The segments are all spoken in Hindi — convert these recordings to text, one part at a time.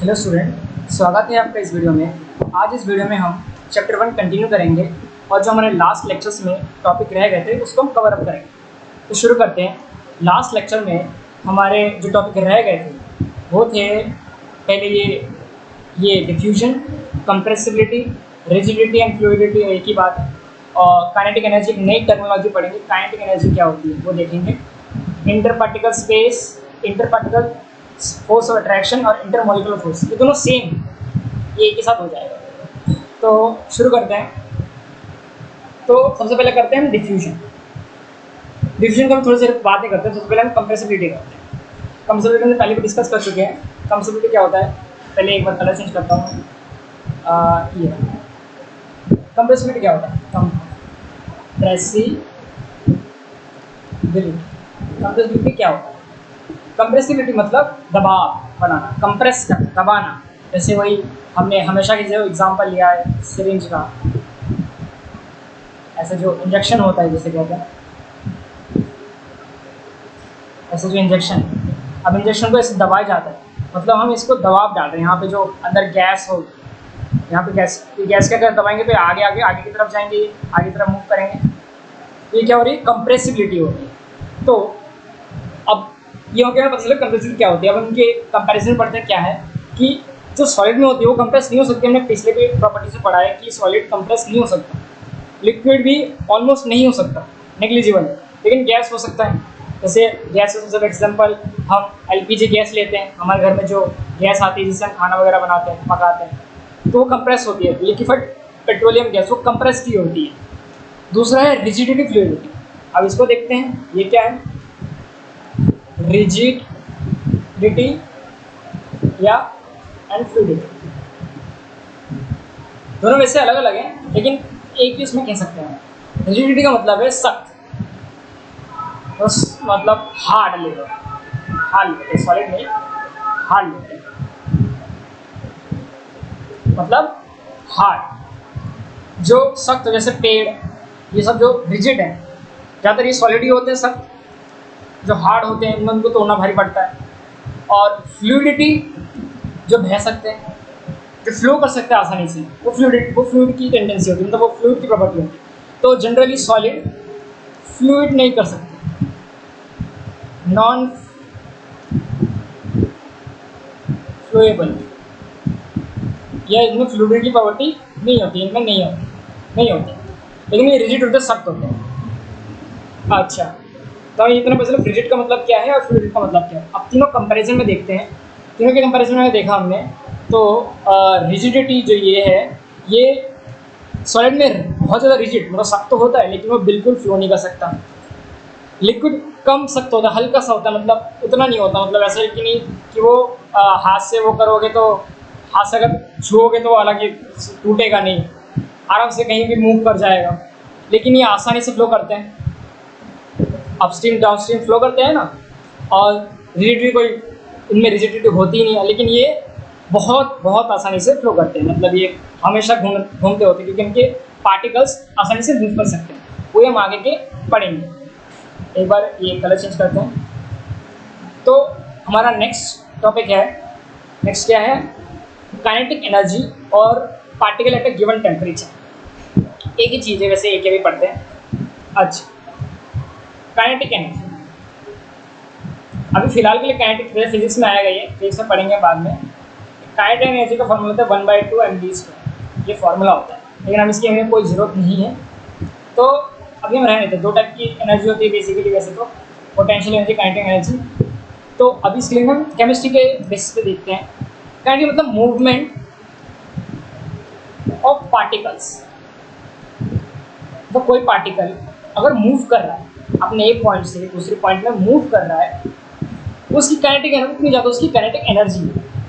हेलो स्टूडेंट, स्वागत है आपका इस वीडियो में। आज इस वीडियो में हम चैप्टर 1 कंटिन्यू करेंगे और जो हमारे लास्ट लेक्चर्स में टॉपिक रह गए थे उसको हम कवर अप करेंगे। तो शुरू करते हैं। लास्ट लेक्चर में हमारे जो टॉपिक रह गए थे वो थे पहले ये diffusion, compressibility, rigidity and fluidity एक ही बात है। और काइनेटिक एनर्जी एक नई टर्मिनोलॉजी पढ़ेंगे। काइनेटिक एनर्जी क्या होती है वो देखेंगे। Inter particle space, inter particle force of attraction और इंटरमोलिकुलर फोर्स, ये दोनों सेम, ये एक ही साथ हो जाएगा। तो शुरू करते हैं। तो सबसे पहले करते हैं हम डिफ्यूजन। डिफ्यूजन का हम थोड़ी सी बातें करते हैं। सबसे पहले हम कंप्रेसिबिलिटी करते हैं। कंप्रेसिबिलिटी में पहले भी डिस्कस कर चुके हैं। कंप्रेसिबिलिटी क्या होता है, पहले एक बार कलर चेंज करता हूँ। ये कंप्रेसिबिलिटी क्या होता है, कंप्रेसिबिलिटी क्या होता है? कंप्रेसिबिलिटी मतलब दबाव बनाना, कंप्रेस करना, दबाना। जैसे वही हमने हमेशा की जो एग्जांपल लिया है सिरिंज का, ऐसे जो इंजेक्शन होता है जैसे कहते हैं, ऐसे जो इंजेक्शन, अब इंजेक्शन को ऐसे दबाया जाता है, मतलब हम इसको दबाव डाल रहे हैं। यहाँ पे जो अंदर गैस हो, यहाँ पे गैस के अगर दबाएंगे तो आगे आगे आगे की तरफ जाएंगे, आगे की तरफ मूव करेंगे। तो ये क्या हो रही है, कंप्रेसिबिलिटी हो रही है। तो अब ये हो गया पता चला कंप्रेसिबिलिटी क्या होती है। अब उनके कंपैरिजन पढ़ते हैं। क्या है कि जो सॉलिड में होती है वो कंप्रेस नहीं हो सकती। हमने पिछले भी प्रॉपर्टी से पढ़ा है कि सॉलिड कंप्रेस नहीं हो सकता, लिक्विड भी ऑलमोस्ट नहीं हो सकता, नेग्लिजिबल है। लेकिन गैस हो सकता है। जैसे गैस का सबसे एग्जाम्पल हम एलपीजी गैस लेते हैं। हमारे घर में जो गैस आती है जिससे हम खाना वगैरह बनाते हैं, पकाते हैं, तो वो कंप्रेस होती है। लिक्विड पेट्रोलियम गैस वो कंप्रेस की होती है। दूसरा है रिजिडिटी, फ्लूइडिटी। अब इसको देखते हैं, ये क्या है, रिजिडिटी या एंड फ्लूइडिटी। दोनों वैसे अलग अलग हैं लेकिन एक ही इसमें कह सकते हैं। रिजिडिटी का मतलब है सख्त, मतलब hard level, hard level, solid नहीं, हार्ड लेवल मतलब हार्ड, जो सख्त, जैसे पेड़, ये सब जो रिजिड है, ज़्यादातर ये सॉलिड ही होते हैं। सख्त जो हार्ड होते हैं उनको तोड़ना भारी पड़ता है। और फ्लूइडिटी जो बह सकते हैं, जो फ्लो कर सकते हैं आसानी से, वो फ्लूइड की टेंडेंसी होती है, मतलब वो फ्लूइड की प्रॉपर्टी होती है। तो जनरली सॉलिड फ्लूइड नहीं कर सकते, नॉन फ्लूएबल, या इनमें फ्लूइड की प्रॉपर्टी नहीं होती, इनमें नहीं होती। लेकिन ये रिजिड होते, सख्त होते हैं। अच्छा, तो इतना पता चला रिजिड का मतलब क्या है और फ्लूइड का मतलब क्या है। अब तीनों कंपैरिजन में देखते हैं। तीनों के कंपैरिजन में देखा हमने, तो रिजिडिटी जो ये है, ये सॉलिड में बहुत ज़्यादा रिजिड, मतलब सख्त तो होता है लेकिन वो बिल्कुल फ्लो नहीं कर सकता। लिक्विड कम सख्त होता है, हल्का सा होता है, मतलब उतना नहीं होता, मतलब ऐसा कि नहीं कि वो हाथ से वो करोगे तो हाथ से अगर छुओगे तो हालांकि टूटेगा नहीं, आराम से कहीं भी मूव कर जाएगा। लेकिन ये आसानी से फ्लो करते हैं, अपस्ट्रीम डाउनस्ट्रीम फ्लो करते हैं ना। और रिजिडिटी कोई इनमें रिजिडिटी होती ही नहीं है, लेकिन ये बहुत आसानी से फ्लो करते हैं, मतलब ये हमेशा घूमते होते हैं क्योंकि इनके पार्टिकल्स आसानी से मूव कर सकते हैं। वो हम आगे के पढ़ेंगे। एक बार ये कलर चेंज करते हैं। तो हमारा नेक्स्ट टॉपिक है, नेक्स्ट क्या है, काइनेटिक एनर्जी और particle at a given temperature. एक ही चीज़ है वैसे, एक ही भी पढ़ते हैं। अच्छा, काइनेटिक एनर्जी अभी फिलहाल के लिए काइनेटिक फिजिक्स में आएगा, ये फिजिक्स में पढ़ेंगे बाद में। काइनेटिक एनर्जी का फॉर्मूला होता है 1/2 mv², ये फॉर्मूला होता है, लेकिन अब इसकी हमें कोई ज़रूरत नहीं है। तो अभी हम रहने देते। दो टाइप की एनर्जी होती है बेसिकली वैसे तो, पोटेंशियल एनर्जी, काइनेटिक एनर्जी। तो अभी इसके लिए हम केमिस्ट्री के बेसिस पे देखते हैं। काइनेटिक मतलब मूवमेंट ऑफ पार्टिकल्स। तो कोई पार्टिकल अगर मूव कर रहा है, अपने एक पॉइंट से दूसरे पॉइंट में मूव कर रहा है, उसकी काइनेटिक एनर्जी इतनी ज़्यादा, उसकी काइनेटिक एनर्जी,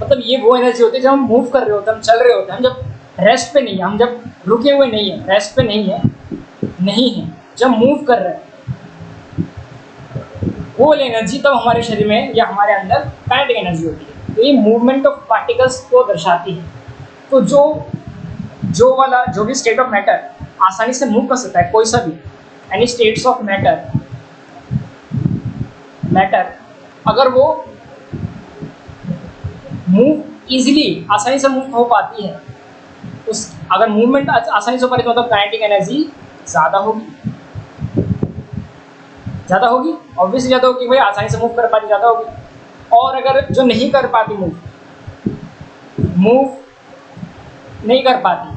मतलब ये वो एनर्जी होती है जब हम मूव कर रहे होते हैं, हम चल रहे होते हैं, हम जब रेस्ट पे नहीं है, हम जब रुके हुए नहीं है, रेस्ट पे नहीं है, जब मूव कर रहे हैं, वो एनर्जी तब हमारे शरीर में या हमारे अंदर काइनेटिक एनर्जी होती है। तो ये मूवमेंट ऑफ पार्टिकल्स को दर्शाती है। तो जो भी स्टेट ऑफ मैटर आसानी से मूव कर सकता है, कोई सा भी, एनी स्टेट्स ऑफ मैटर अगर वो मूव इजीली आसानी से मूव हो पाती है, उस अगर मूवमेंट आसानी से हो पा रही तो मतलब काइनेटिक एनर्जी ज़्यादा होगी, ज़्यादा होगी, ऑब्वियसली ज़्यादा होगी भाई, आसानी से मूव कर पाती ज़्यादा होगी। और अगर जो नहीं कर पाती मूव नहीं कर पाती,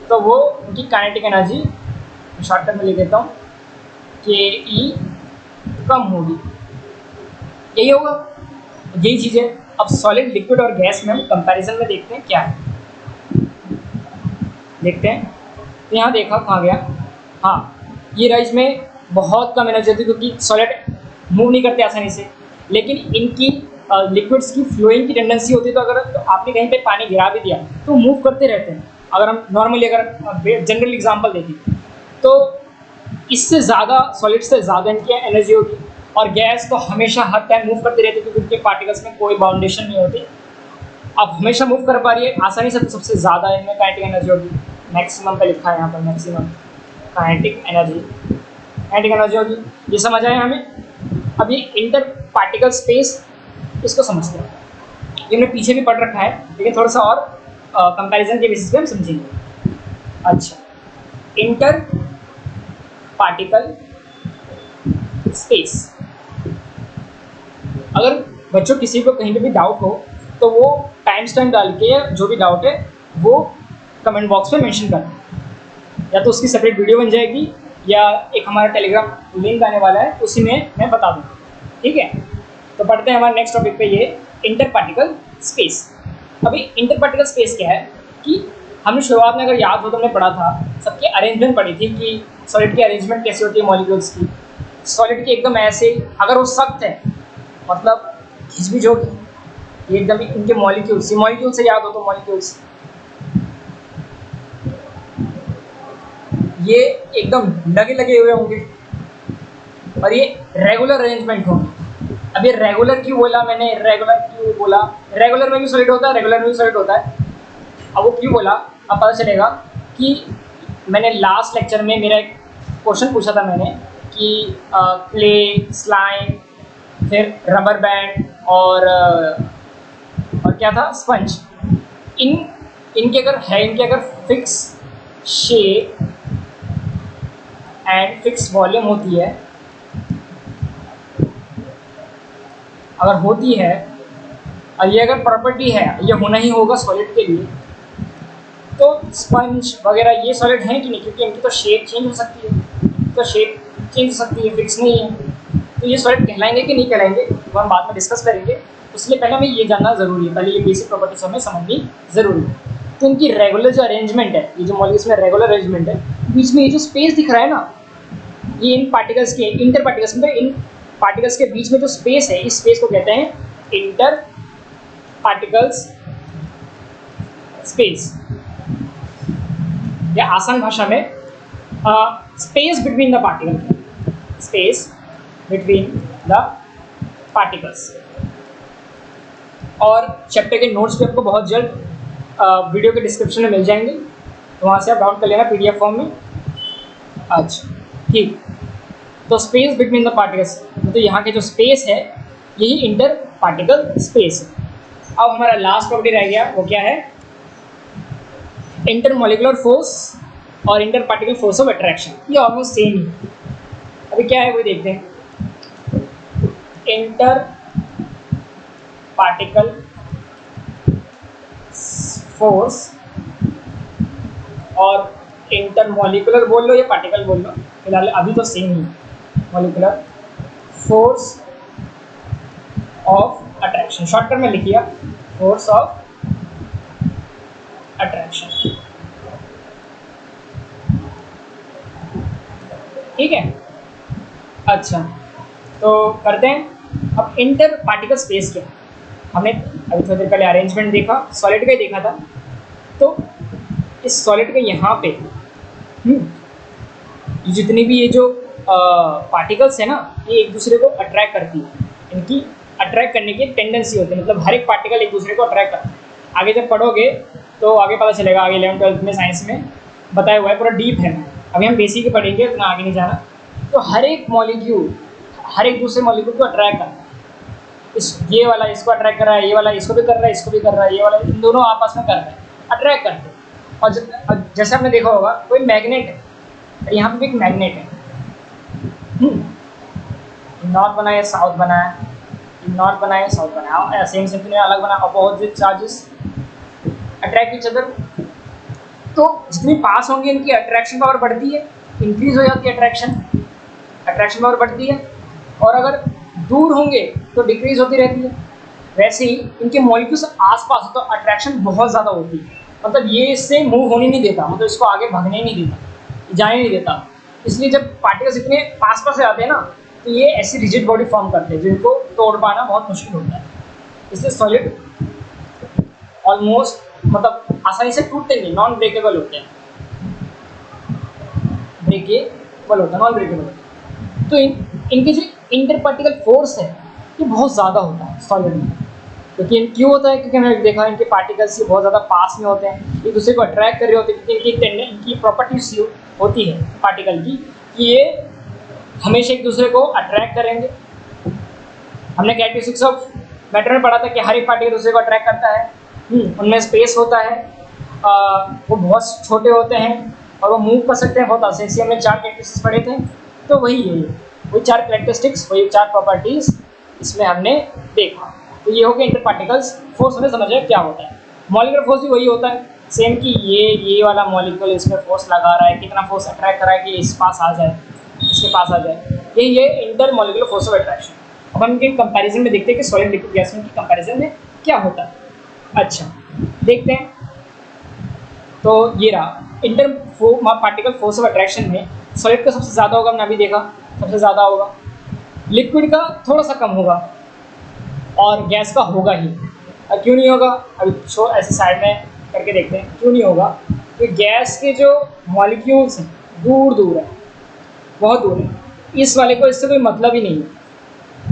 तो वो उनकी काइनेटिक एनर्जी शॉर्टकट में लिख देता हूँ के ई कम होगी। यही होगा, यही चीज़ है। अब सॉलिड, लिक्विड और गैस में हम कंपैरिजन में देखते हैं क्या है, देखते हैं। तो यहाँ देखा कहाँ गया, हाँ ये रहा, इसमें बहुत कम एनर्जी होती है क्योंकि सॉलिड मूव नहीं करते आसानी से, लेकिन इनकी लिक्विड्स की फ्लोइंग की टेंडेंसी होती है। तो अगर आपने कहीं पे पानी गिरा भी दिया तो मूव करते रहते हैं। अगर हम नॉर्मली अगर जनरल एग्जांपल देखें तो इससे ज़्यादा, सॉलिड से ज़्यादा इनकी एनर्जी होगी। और गैस तो हमेशा हर टाइम मूव करती रहती है क्योंकि उनके पार्टिकल्स में कोई बाउंडेशन नहीं होती। अब हमेशा मूव कर पा रही है आसानी से, तो सबसे ज़्यादा इनमें काइनेटिक एनर्जी होगी। मैक्सिमम पे लिखा है यहाँ पर, maximum kinetic energy, kinetic energy होगी। ये समझ आया हमें। अब ये इंटर पार्टिकल स्पेस, इसको समझते हैं। ये हमने पीछे भी पढ़ रखा है, लेकिन थोड़ा सा और कंपैरिजन के बेसिस पे हम समझेंगे। अच्छा, इंटर पार्टिकल स्पेस, अगर बच्चों किसी को कहीं पे भी डाउट हो तो वो टाइम स्टैम्प डाल के जो भी डाउट है वो कमेंट बॉक्स में मेंशन करना, या तो उसकी सेपरेट वीडियो बन जाएगी या एक हमारा टेलीग्राम लिंक आने वाला है, उसी में मैं बता दूँगा, ठीक है। तो पढ़ते हैं हमारे नेक्स्ट टॉपिक पे, ये इंटर पार्टिकल स्पेस। अभी इंटर पार्टिकल स्पेस क्या है कि हमने शुरुआत में, अगर याद हो तो हमने पढ़ा था, सबकी अरेंजमेंट पढ़ी थी कि सॉलिड की अरेंजमेंट कैसे होती है मॉलिक्यूल्स की। सॉलिड की एकदम ऐसे, अगर वो सख्त है मतलब घिसबिज होगी, ये एकदम इनके मॉलिक्यूल्स, ये मॉलिक्यूल से याद हो तो मॉलिक्यूल्स ये एकदम लगे लगे हुए होंगे और ये रेगुलर अरेंजमेंट होंगे। अब ये रेगुलर क्यों बोला मैंने, रेगुलर क्यों बोला, रेगुलर में भी सॉलिड होता है, रेगुलर में भी सॉलिड होता है। अब वो क्यों बोला, अब पता चलेगा कि मैंने लास्ट लेक्चर में मेरा एक क्वेश्चन पूछा था मैंने कि क्ले, स्लाइम, फिर रबर बैंड और क्या था, स्पंज, इनके अगर fix shape and fix volume होती है, अगर होती है, और ये अगर प्रॉपर्टी है, ये होना ही होगा सॉलिड के लिए, तो स्पंज वगैरह ये सॉलिड हैं कि नहीं, क्योंकि इनकी तो शेप चेंज हो सकती है, तो शेप चेंज हो सकती है, फिक्स नहीं है, तो ये सॉलिड कहलाएंगे कि नहीं कहलाएंगे वो हम बाद में डिस्कस करेंगे। इसलिए पहले हमें ये जानना ज़रूरी है, पहले ये बेसिक प्रॉपर्टीज हमें समझनी ज़रूरी है। तो इनकी रेगुलर जो अरेंजमेंट है, ये जो मॉलिक्यूल्स में रेगुलर अरेंजमेंट है, बीच में ये जो स्पेस दिख रहा है ना, ये इन पार्टिकल्स के, इंटर पार्टिकल्स में, इन पार्टिकल्स के बीच में जो स्पेस है, इस स्पेस को कहते हैं इंटर पार्टिकल्स स्पेस, या आसान भाषा में space between the particle, space between the particles. और चैप्टर के नोट्स भी आपको बहुत जल्द वीडियो के डिस्क्रिप्शन में मिल जाएंगे, तो वहाँ से आप डाउनलोड कर लेना PDF फॉर्म में। अच्छा ठीक, तो स्पेस बिटवीन द पार्टिकल्स, तो यहाँ के जो स्पेस है यही इंटर पार्टिकल स्पेस है। अब हमारा लास्ट प्रॉपर्टी रह गया, वो क्या है, इंटर मॉलिकुलर फोर्स और inter particle force of attraction. ये ऑलमोस्ट सेम ही, अभी क्या है वो देखते हैं। इंटर पार्टिकल फोर्स और इंटर मॉलिकुलर बोल लो या पार्टिकल बोल लो, फिलहाल अभी तो same he, molecular force of attraction, shortcut में लिखिए फोर्स ऑफ अट्रैक्शन, ठीक है। अच्छा, तो करते हैं अब इंटर पार्टिकल स्पेस क्या। हमने अभी थोड़ी देर पहले अरेंजमेंट देखा, सॉलिड का ही देखा था। तो इस सॉलिड के यहाँ पे जितनी भी ये जो पार्टिकल्स है ना, ये एक दूसरे को अट्रैक्ट करती है, इनकी अट्रैक्ट करने की टेंडेंसी होती है, मतलब हर एक पार्टिकल एक दूसरे को अट्रैक्ट करता है। आगे जब पढ़ोगे तो आगे पता चलेगा, आगे 11th-12th में साइंस में बताया हुआ है, पूरा डीप है। अभी हम बेसिक ही पढ़ेंगे, उतना आगे नहीं जाना। तो हर एक मॉलिक्यूल हर एक दूसरे मॉलिक्यूल को अट्रैक्ट करता है। ये वाला इसको अट्रैक्ट कर रहा है, ये वाला इसको भी कर रहा है, इसको भी कर रहा है, ये वाला, इन दोनों आपस में कर रहे हैं, अट्रैक्ट करते हैं। और जैसे आपने देखा होगा कोई मैग्नेट है, यहाँ पे भी एक मैग्नेट है, नॉर्थ बनाया साउथ बनाया, नॉर्थ बनाया साउथ बनाया, सेम सिंपल अलग बना, opposite charges attract each other. तो जितनी पास होंगे इनकी अट्रैक्शन पावर बढ़ती है, इंक्रीज हो जाती है अट्रैक्शन पावर बढ़ती है, और अगर दूर होंगे तो डिक्रीज होती रहती है। वैसे ही इनके मॉलिक्यूल्स आसपास हो तो अट्रैक्शन बहुत ज़्यादा होती है, मतलब ये इससे मूव होने नहीं देता, मतलब इसको आगे भागने नहीं देता, जाने नहीं देता। इसलिए जब पार्टिकल्स इतने पास से आते हैं ना, तो ये ऐसी रिजिड बॉडी फॉर्म करते हैं जिनको तोड़ पाना बहुत मुश्किल होता है। इसलिए सॉलिड ऑलमोस्ट मतलब आसानी से टूटते नहीं, नॉन ब्रेकेबल होते हैं, नॉन ब्रेकेबल। तो इनके जो इंटर पार्टिकल फोर्स है ये बहुत ज़्यादा होता है सॉलिड में। क्योंकि क्यों होता है? क्योंकि मैंने देखा इनके पार्टिकल्स बहुत ज़्यादा पास में होते हैं, एक दूसरे को अट्रैक्ट कर रहे होते हैं, क्योंकि इनकी प्रॉपर्टीज होती है पार्टिकल की कि ये हमेशा एक दूसरे को अट्रैक्ट करेंगे। हमने कैरेक्टरिस्टिक्स ऑफ मैटर में पढ़ा था कि हर एक पार्टिकल दूसरे को अट्रैक्ट करता है, उनमें स्पेस होता है, वो बहुत छोटे होते हैं और वो मूव कर सकते हैं बहुत आसानी से। हमने 4 कैरेक्टरिस्टिक्स पढ़े थे, तो वही है, वही 4 कैरेक्टरिस्टिक्स, वही 4 प्रॉपर्टीज़ इसमें हमने देखा। तो ये हो गया इंटर पार्टिकल्स फोर्स। हमें समझ क्या होता है। मॉलिक्यूलर फोर्स भी वही होता है सेम, कि ये वाला मॉलिक्यूल इसमें फोर्स लगा रहा है, कितना फोर्स अट्रैक्ट कर रहा है कि इस पास आ जाए, इसके पास आ जाए, ये inter molecular force of attraction. अब हम इनके कंपैरिजन में देखते हैं कि सॉलिड लिक्विड गैस में कंपैरिजन में क्या होता है। अच्छा देखते हैं। तो ये रहा inter particle force of attraction में सॉलिड का सबसे ज़्यादा होगा, हमने अभी देखा सबसे ज़्यादा होगा, लिक्विड का थोड़ा सा कम होगा और गैस का होगा ही। और क्यों नहीं होगा अभी ऐसे साइड में करके देखते हैं क्यों नहीं होगा। तो गैस के जो मॉलिक्यूल्स हैं दूर दूर है, बहुत दूर है, इस वाले को इससे कोई मतलब ही नहीं है।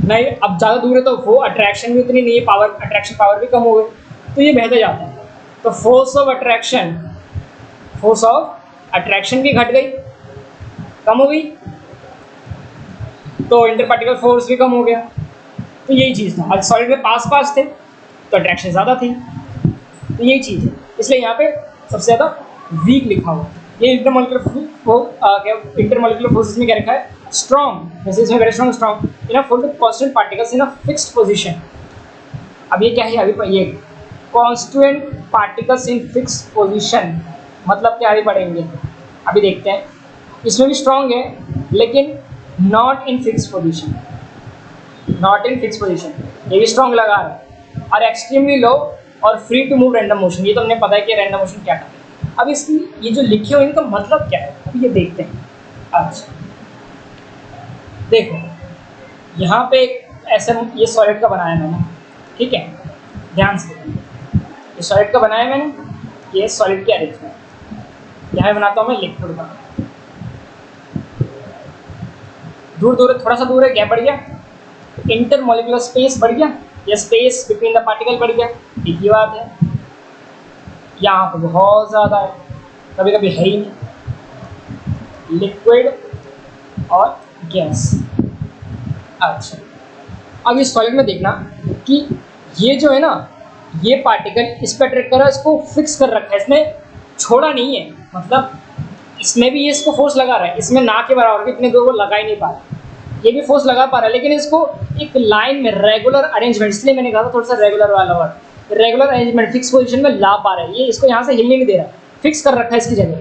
नहीं, अब ज़्यादा दूर है तो वो अट्रैक्शन भी उतनी नहीं है, अट्रैक्शन पावर भी कम हो गई, तो ये बहता जाता है। तो फोर्स ऑफ अट्रैक्शन भी घट गई, कम हो गई, तो इंटर पार्टिकल फोर्स भी कम हो गया। तो यही चीज़ था। आज सॉलिड में पास थे तो अट्रैक्शन ज़्यादा थी, तो यही चीज़ है। इसलिए यहाँ पे सबसे ज़्यादा वीक लिखा हुआ। ये इंटरमॉलिक्यूलर फोर्सेस में क्या रखा है? स्ट्रॉन्ग, जैसे इसमें very strong in for the constant particles in a fixed position. अब ये क्या है? अभी ये constant particles in fixed position मतलब क्या अभी पढ़ेंगे, अभी देखते हैं। इसमें भी स्ट्रॉन्ग है लेकिन नॉट इन फिक्स्ड पोजीशन, ये भी स्ट्रॉन्ग लगा रहा है। और एक्सट्रीमली लो और free to move random motion, ये तो हमने पता है कि रैंडम मोशन क्या है। अब इसकी ये जो लिखे हुए इनका मतलब क्या है, अभी ये देखते हैं। अच्छा देखो यहाँ पे ऐसे ये सॉलिड का बनाया मैंने, ठीक है, ध्यान से। ये सॉलिड का बनाया मैंने, ये सॉलिड की अरेंजमेंट। यहाँ बनाता हूँ मैं लिक्विड का, दूर दूर थोड़ा सा दूर है, गैप बढ़ गया, इंटर मॉलिक्यूलर स्पेस बढ़ गया, या स्पेस बिटवीन द पार्टिकल बढ़ गया, एक ही बात है। यहाँ पे बहुत ज़्यादा है, कभी कभी है ही नहीं, लिक्विड और गैस। अच्छा अब इस सॉलिड में देखना कि ये जो है ना, ये पार्टिकल इस पर अट्रैक्ट कर रहा है, इसको फिक्स कर रखा है, इसने छोड़ा नहीं है, मतलब इसमें भी ये इसको फोर्स लगा रहा है, इसमें ना के बराबर इतने दूर वो लगा ही नहीं पा रहा, ये भी फोर्स लगा पा रहा है, लेकिन इसको एक लाइन में रेगुलर अरेंजमेंट, इसलिए मैंने कहा था थोड़ा सा रेगुलर वाला word, regular arrangement fix position में ला पा रहा है। ये इसको यहाँ से हिलने नहीं दे रहा, फिक्स कर रखा है इसकी जगह,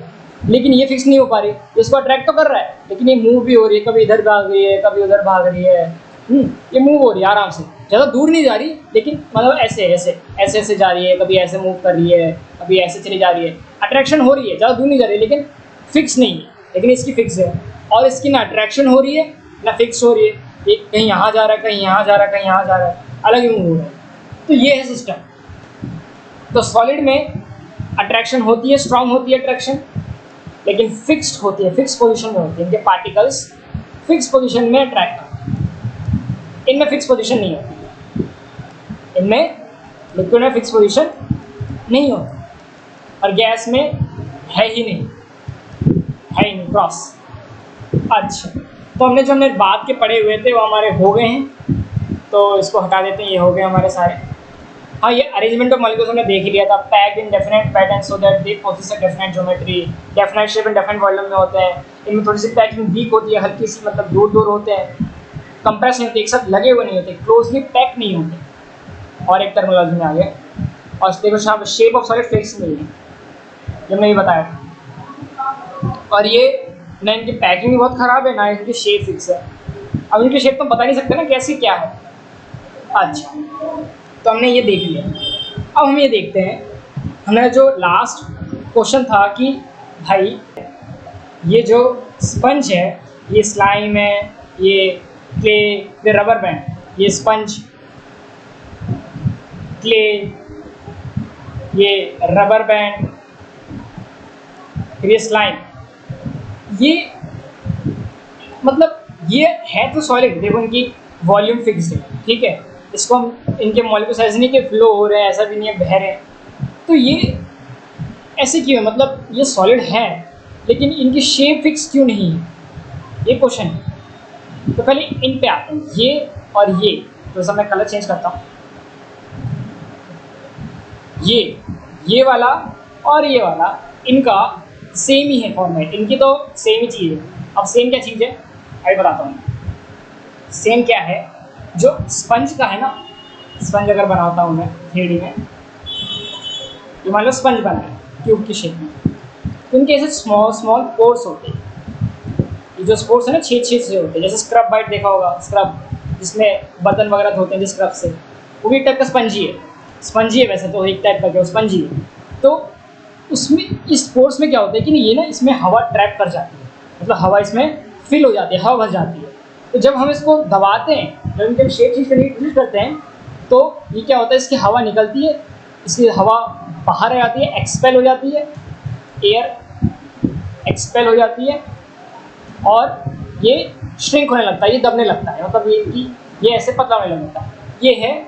लेकिन ये फिक्स नहीं हो पा रही। इसको अट्रैक्ट तो कर रहा है लेकिन ये मूव भी हो रही है, कभी इधर भाग रही है, कभी उधर भाग रही है, ये मूव हो रही है आराम से, ज़्यादा दूर नहीं जा रही, लेकिन मतलब ऐसे ऐसे ऐसे ऐसे जा रही है, कभी ऐसे मूव कर रही है, कभी ऐसे चली जा रही है, अट्रैक्शन हो रही है, ज़्यादा दूर नहीं जा रही है, लेकिन फिक्स नहीं है। लेकिन इसकी फिक्स है, और इसकी ना अट्रैक्शन हो रही है ना फिक्स हो रही है, ये कहीं यहाँ जा रहा है, कहीं यहाँ जा रहा है, कहीं यहाँ जा रहा है, अलग ही मूव हो रहा है। तो ये है सिस्टम। तो सॉलिड में अट्रैक्शन होती है, स्ट्रांग होती है अट्रैक्शन, लेकिन फिक्स्ड होती है, फिक्स पोजीशन में होती है, इनके पार्टिकल्स फिक्स पोजीशन में अट्रैक्ट होते हैं। इनमें फिक्स पोजीशन नहीं होती, इनमें लिक्विड में फिक्स पोजीशन नहीं होती, और गैस में है ही नहीं क्रॉस। अच्छा तो हमने बाद के पढ़े हुए थे वो हमारे हो गए हैं, तो इसको हटा देते हैं, ये हो गए हमारे सारे। हाँ, ये अरेंजमेंट ऑफ मॉलिक्यूल्स हमने देख लिया था, packed in definite pattern so that they possess a definite geometry, definite shape and definite volume में होते हैं। इनमें थोड़ी सी पैकिंग वीक होती है, हल्की सी, मतलब दूर दूर होते हैं, कंप्रेस नहीं होते, एक साथ लगे हुए नहीं होते, क्लोजली पैक नहीं होते। और एक टर्मिनोलॉजी में आ गया। और देखो यहाँ शेप ऑफ सॉलिड फिक्स नहीं है, जब मैंने ये बताया था। और ये ना इनकी पैकिंग भी बहुत ख़राब है, ना इनकी शेप फिक्स है। अब इनकी शेप तो बता नहीं सकते ना कैसी क्या है। अच्छा, तो हमने ये देख लिया। अब हम ये देखते हैं, हमारा जो लास्ट क्वेश्चन था कि भाई ये जो स्पंज है, ये स्लाइम है, ये क्ले, ये रबर बैंड, ये स्पंज, क्ले, ये रबर बैंड, फिर ये स्लाइम, ये मतलब ये है तो सॉलिड। देखो इनकी वॉल्यूम फिक्स्ड है, ठीक है, इसको हम इनके मॉलिक्यूल साइज नहीं कि फ्लो हो रहे हैं, ऐसा भी नहीं है बह रहे हैं। तो ये ऐसे क्यों है, मतलब ये सॉलिड है लेकिन इनकी शेप फिक्स क्यों नहीं है, ये क्वेश्चन है। तो पहले इन पे आते हैं, ये और ये, तो सब मैं कलर चेंज करता हूँ। ये वाला और ये वाला इनका सेम ही है फॉर्मेट, इनकी तो सेम ही चीज़ है। अब सेम क्या चीज़ है अभी बताता हूँ। सेम क्या है, जो स्पंज का है ना, स्पंज अगर बनाता हूँ मैं 3D में, ये मान लो स्पंज बना है क्यूब की शेप में, तो इनके ऐसे स्मॉल स्मॉल पोर्स होते हैं। ये जो स्पोर्स है ना, छेद छेद से होते हैं, जैसे स्क्रब बाइट देखा होगा, स्क्रब जिसमें बर्तन वगैरह धोते हैं जिस स्क्रब से, वो भी एक टाइप का स्पंजी है। स्पंजी है वैसे तो, एक टाइप का क्या स्पंजी है। तो उसमें इस पोर्स में क्या होता है कि ये ना इसमें हवा ट्रैप कर जाती है, मतलब हवा इसमें फिल हो जाती है, हवा भर जाती है। तो जब हम इसको दबाते हैं, जब इनके शेप चेंज करने की कोशिश करते हैं, तो ये क्या होता है, इसकी हवा निकलती है, इसकी हवा बाहर आ जाती है, एक्सपेल हो जाती है, एयर एक्सपेल हो जाती है, और ये श्रिंक होने लगता है, ये दबने लगता है, मतलब ये ऐसे पतला होने लगता है। ये है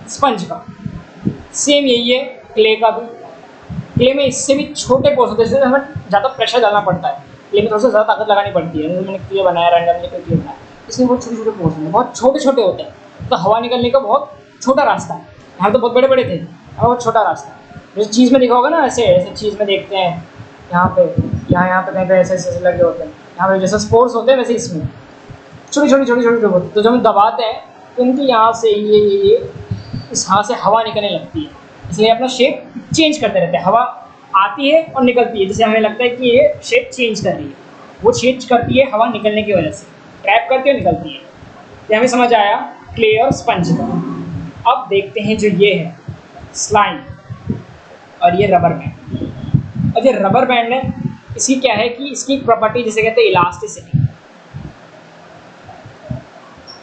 स्पंज का। सेम यही है क्ले का भी। क्ले में इससे भी छोटे पोर्स होते हैं, जिसमें हमें ज़्यादा प्रेशर डालना पड़ता है, क्ले में थोड़ा सा ज़्यादा ताकत लगानी पड़ती है। मैंने क्ले बनाया, रैंडमली क्ले बनाया, इसमें बहुत छोटे छोटे पोर्स हैं, बहुत छोटे छोटे होते हैं, तो हवा निकलने का बहुत छोटा रास्ता है। यहाँ तो बहुत बड़े बड़े थे, यहाँ बहुत छोटा रास्ता है। जैसे चीज़ में देखा होगा ना, ऐसे ऐसे चीज़ में देखते हैं, यहाँ पे यहाँ पे कहीं पे ऐसे ऐसे लगे होते हैं, यहाँ पे जैसे स्पोर्स होते हैं वैसे इसमें छोटे छोटे छोटे छोटे होते हैं। तो जब हम दबाते हैं तो इनकी यहाँ से ये इस यहाँ से हवा निकलने लगती है, इसलिए अपना शेप चेंज करते रहते हैं। हवा आती है और निकलती है, जैसे हमें लगता है कि ये शेप चेंज कर रही है, वो चेंज करती है हवा निकलने की वजह से, ट्रैप करती है और निकलती है। ये हमें समझ आया क्ले और स्पंज का। अब देखते हैं जो ये है स्लाइम और ये रबर बैंड। और ये रबर बैंड है, इसकी क्या है कि इसकी प्रॉपर्टी जिसे कहते हैं इलास्टिसिटी।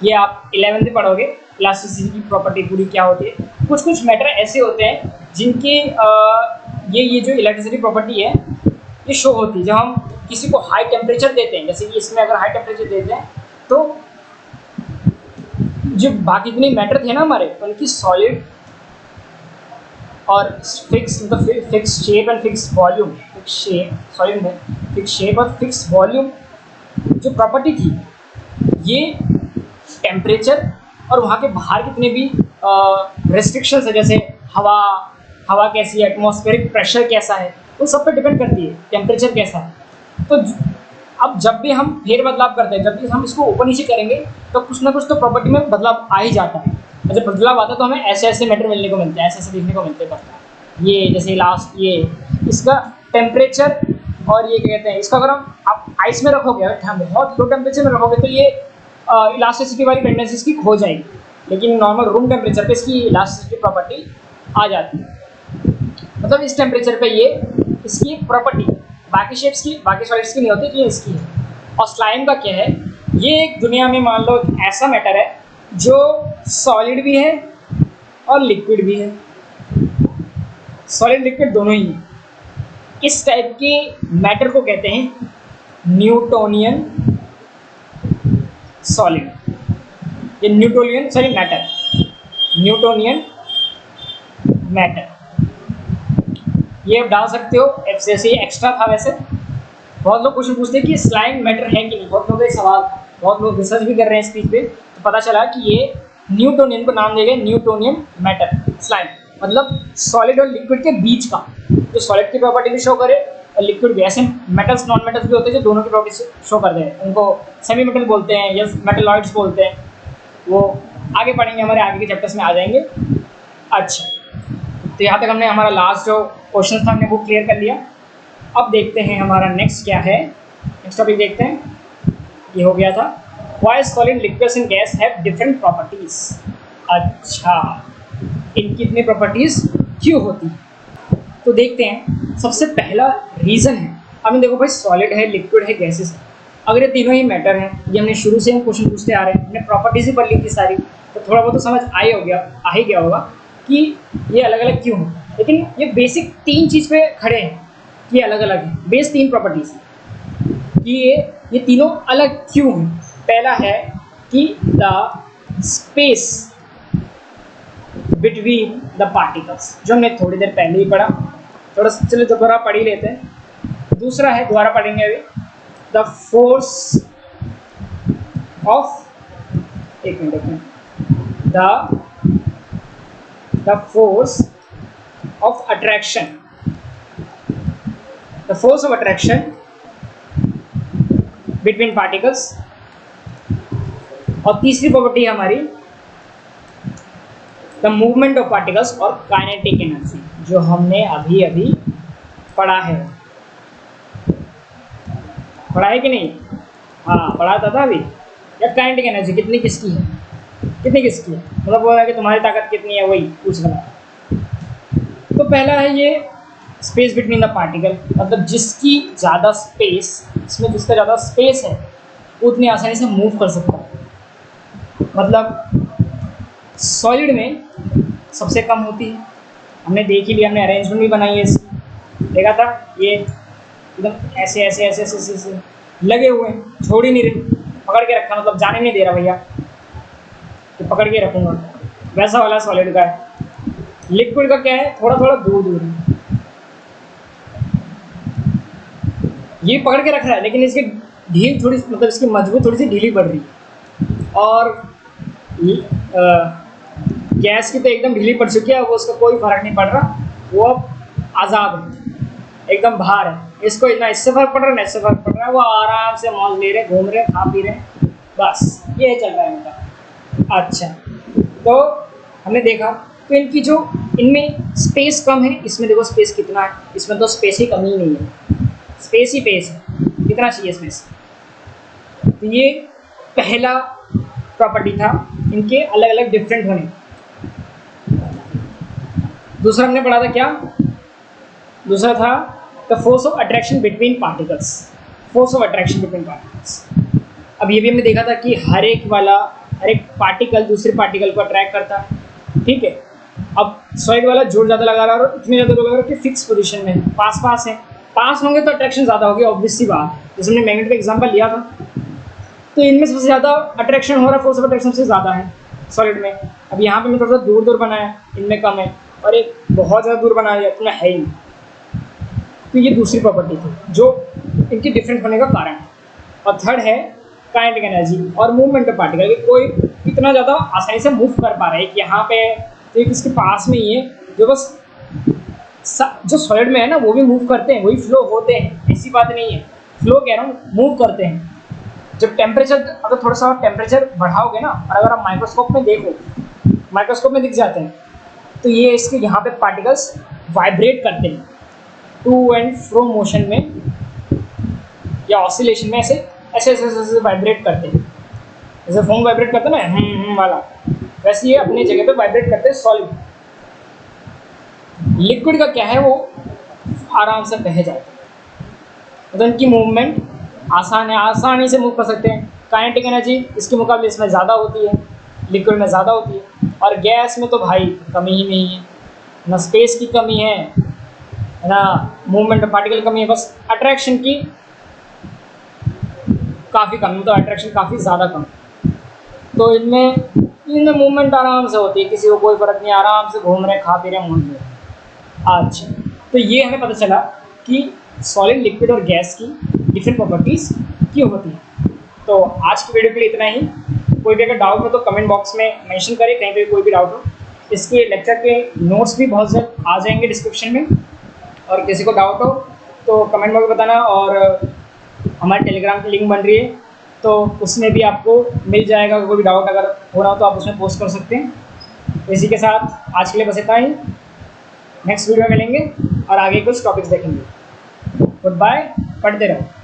ये आप 11th में पढ़ोगे, इलास्टिसिटी की प्रॉपर्टी पूरी क्या होती है। कुछ कुछ मैटर ऐसे होते हैं जिनके ये जो इलेक्ट्रिसिटी प्रॉपर्टी है ये शो होती है जब हम किसी को हाई टेम्परेचर देते हैं। जैसे कि इसमें अगर हाई टेम्परेचर देते हैं तो जो बाकी जितने मैटर थे ना हमारे, उनकी सॉलिड और फिक्स, मतलब fix shape and fix volume, fix shape solid में फिक्स शेप और फिक्स वॉल्यूम जो प्रॉपर्टी थी, ये टेम्परेचर और वहाँ के बाहर कितने भी रेस्ट्रिक्शंस है, जैसे हवा कैसी है, एटमॉस्फेरिक प्रेशर कैसा है, उन सब पे डिपेंड करती है टेम्परेचर कैसा है। तो अब जब भी हम फेर बदलाव करते हैं, जब भी हम इसको ऊपर नीचे करेंगे तो कुछ ना कुछ तो प्रॉपर्टी में बदलाव आ ही जाता है। और जब बदलाव आता है तो हमें ऐसे ऐसे मैटर मिलने को मिलते हैं, ऐसे ऐसे देखने को मिलते हैं। ये जैसे लास्ट ये इसका टेम्परेचर, और ये क्या कहते हैं, इसका अगर आप आइस में रखोगे, बहुत लो टेम्परेचर में रखोगे तो ये इलास्टिसिटी वाली टेंडेंसी इसकी खो जाएगी, लेकिन नॉर्मल रूम टेम्परेचर पे इसकी इलास्टिसिटी प्रॉपर्टी आ जाती है। मतलब इस टेम्परेचर पे ये इसकी प्रॉपर्टी बाकी शेप्स की, बाकी सॉलिड्स की नहीं होती, तो ये इसकी है। और स्लाइम का क्या है, ये एक दुनिया में मान लो ऐसा मैटर है जो सॉलिड भी है और लिक्विड भी है, सॉलिड लिक्विड दोनों ही है। इस टाइप के मैटर को कहते हैं न्यूटोनियन सॉलिड। ये न्यूटोनियन मैटर, ये आप डाल सकते हो जैसे ये एक्स्ट्रा था। वैसे बहुत लोग क्वेश्चन पूछते हैं कि स्लाइम मैटर है कि नहीं, बहुत लोगों का सवाल था। बहुत लोग रिसर्च भी कर रहे हैं इस चीज़ पे, तो पता चला कि ये न्यूटोनियन को नाम दिया गया, न्यूटोनियन मैटर स्लाइम, मतलब सॉलिड और लिक्विड के बीच का, जो सॉलिड की प्रॉपर्टी भी शो करे और लिक्विड भी। ऐसे मेटल्स नॉन मेटल्स भी होते हैं जो दोनों की प्रॉपर्टी शो करते हैं, उनको सेमी मेटल बोलते हैं या मेटलॉइड्स बोलते हैं। वो आगे पढ़ेंगे, हमारे आगे के चैप्टर्स में आ जाएंगे। अच्छा, तो यहाँ तक हमने हमारा लास्ट जो क्वेश्चन था हमने वो क्लियर कर लिया। अब देखते हैं हमारा नेक्स्ट क्या है। नेक्स्ट टॉपिक देखते हैं, ये हो गया था why solid liquids and guys have different properties. अच्छा, इनकी इतनी प्रॉपर्टीज क्यों होती है, तो देखते हैं। सबसे पहला रीज़न है, हमें देखो भाई सॉलिड है, लिक्विड है, गैसेस है, अगर ये तीनों ही मैटर हैं, ये हमने शुरू से हम क्वेश्चन पूछते आ रहे हैं, हमने प्रॉपर्टीज ही पढ़ ली थी सारी, तो थोड़ा बहुत तो समझ आ ही गया होगा कि ये अलग अलग क्यों हैं। लेकिन ये बेसिक तीन चीज़ पे खड़े हैं कि अलग अलग है, बेस तीन प्रॉपर्टीज हैं कि ये तीनों अलग क्यों हैं। पहला है कि the space between the particles, जो हमने थोड़ी देर पहले ही पढ़ा, थोड़ा चलो दोबारा पढ़ ही लेते हैं। दूसरा है, दोबारा पढ़ेंगे अभी, द फोर्स ऑफ, एक minute, the force of attraction, the force of attraction between particles. और तीसरी प्रॉपर्टी है हमारी द मूवमेंट ऑफ पार्टिकल्स और काइनेटिक एनर्जी, जो हमने अभी अभी पढ़ा है कि नहीं? हाँ, पढ़ा था अभी। या काइनेटिक एनर्जी कितनी किसकी है, मतलब वो है कि तुम्हारी ताकत कितनी है, वही पूछ रहा है। तो पहला है ये स्पेस बिटवीन द पार्टिकल, मतलब जिसकी ज़्यादा स्पेस, इसमें जिसका ज़्यादा स्पेस है उतनी आसानी से मूव कर सकता है। मतलब सॉलिड में सबसे कम होती है, हमने देख ही लिया, हमने अरेंजमेंट भी बनाई है इसकी, देखा था, ये एकदम ऐसे ऐसे ऐसे ऐसे ऐसे लगे हुए हैं, छोड़ ही नहीं रहे, पकड़ के रखा, मतलब जाने नहीं दे रहा भैया, तो पकड़ के रखूँगा, वैसा वाला सॉलिड का है। लिक्विड का क्या है, थोड़ा थोड़ा दूर दूर है, ये पकड़ के रख रहा है, लेकिन इसकी ढील थोड़ी, मतलब इसकी मजबूत थोड़ी सी ढीली बढ़ रही है। और गैस की तो एकदम ढीली पड़ चुकी है, वो उसका कोई फर्क नहीं पड़ रहा, वो अब आज़ाद है, एकदम बाहर है, इसको इतना इससे फर्क पड़ रहा है ना इससे फर्क पड़ रहा है, वो आराम से मौज ले रहे, घूम रहे, खा पी रहे, बस ये चल रहा है इनका। अच्छा, तो हमने देखा, तो इनकी जो, इनमें स्पेस कम है, इसमें देखो स्पेस कितना है, इसमें तो स्पेस ही कमी नहीं है, स्पेस ही पेस है, कितना चाहिए स्पेस। तो ये पहला प्रॉपर्टी था इनके अलग अलग डिफरेंट होने। दूसरा हमने पढ़ा था क्या, दूसरा था the force of attraction between particles, force of attraction between particles. अब ये भी हमने देखा था कि हर एक पार्टिकल दूसरे पार्टिकल को अट्रैक्ट करता है, ठीक है। अब सॉलिड वाला जोर ज़्यादा लगा रहा है और इतनी ज़्यादा लगा रहा है कि फिक्स पोजीशन में पास है, पास होंगे तो अट्रैक्शन ज़्यादा होगी, ऑब्वियस सी बात, जैसे हमने मैग्नेट का एग्जांपल लिया था। तो इनमें सबसे ज़्यादा अट्रैक्शन हो रहा है, फोर्स ऑफ अट्रैक्शन सबसे ज़्यादा है सॉलिड में। अब यहाँ पे मैं थोड़ा सा दूर दूर बनाया, इनमें कम है, और एक बहुत ज़्यादा दूर बना दिया, इतना है ही। तो ये दूसरी प्रॉपर्टी थी जो इनके डिफरेंट होने का कारण है। और थर्ड है काइनेटिक एनर्जी और मूवमेंट ऑफ पार्टिकल, कोई कितना ज़्यादा आसानी से मूव कर पा रहा है। कि यहाँ पे तो एक इसके पास में ही है, जो बस जो सॉलिड में है ना वो भी मूव करते हैं, वही फ्लो होते हैं, ऐसी बात नहीं है, फ्लो कह रहा हूँ, मूव करते हैं। जब टेम्परेचर, अगर थोड़ा सा टेम्परेचर बढ़ाओगे ना, और अगर आप माइक्रोस्कोप में देखो, माइक्रोस्कोप में दिख जाते हैं, तो ये इसके यहाँ पे पार्टिकल्स वाइब्रेट करते हैं टू एंड फ्रो मोशन में या ऑसिलेशन में, ऐसे ऐसे ऐसे ऐसे वाइब्रेट करते हैं, जैसे फोन वाइब्रेट करते हैं ना वाला, वैसे ये अपनी जगह पे वाइब्रेट करते हैं सॉलिड। लिक्विड का क्या है, वो आराम से बह जाता है, मतलब इनकी मूवमेंट आसान है, आसानी से मूव कर सकते हैं। काइनेटिक एनर्जी इसके मुकाबले इसमें ज़्यादा होती है, लिक्विड में ज़्यादा होती है। और गैस में तो भाई कमी ही नहीं है, ना स्पेस की कमी है, ना मूवमेंट ऑफ पार्टिकल कमी है, बस अट्रैक्शन की काफ़ी कम, तो अट्रैक्शन काफ़ी ज़्यादा कम। तो इनमें मूवमेंट आराम से होती है, किसी को कोई फ़र्क नहीं, आराम से घूम रहे, खा पी रहे, मूव रहे। अच्छा, तो ये हमें पता चला कि सॉलिड, लिक्विड और गैस की डिफरेंट प्रॉपर्टीज़ क्यों होती हैं। तो आज की वीडियो के लिए इतना ही। कोई भी अगर डाउट हो तो कमेंट बॉक्स में मेंशन करें, कहीं पे कोई भी डाउट हो। इसके लेक्चर के नोट्स भी बहुत जल्द आ जाएंगे डिस्क्रिप्शन में, और किसी को डाउट हो तो कमेंट में बताना। और हमारे टेलीग्राम की लिंक बन रही है, तो उसमें भी आपको मिल जाएगा। कोई भी डाउट अगर हो रहा हो तो आप उसमें पोस्ट कर सकते हैं। इसी के साथ आज के लिए बस इतना ही। नेक्स्ट वीडियो में मिलेंगे और आगे कुछ टॉपिक्स देखेंगे। गुड बाय, पढ़ते रहो।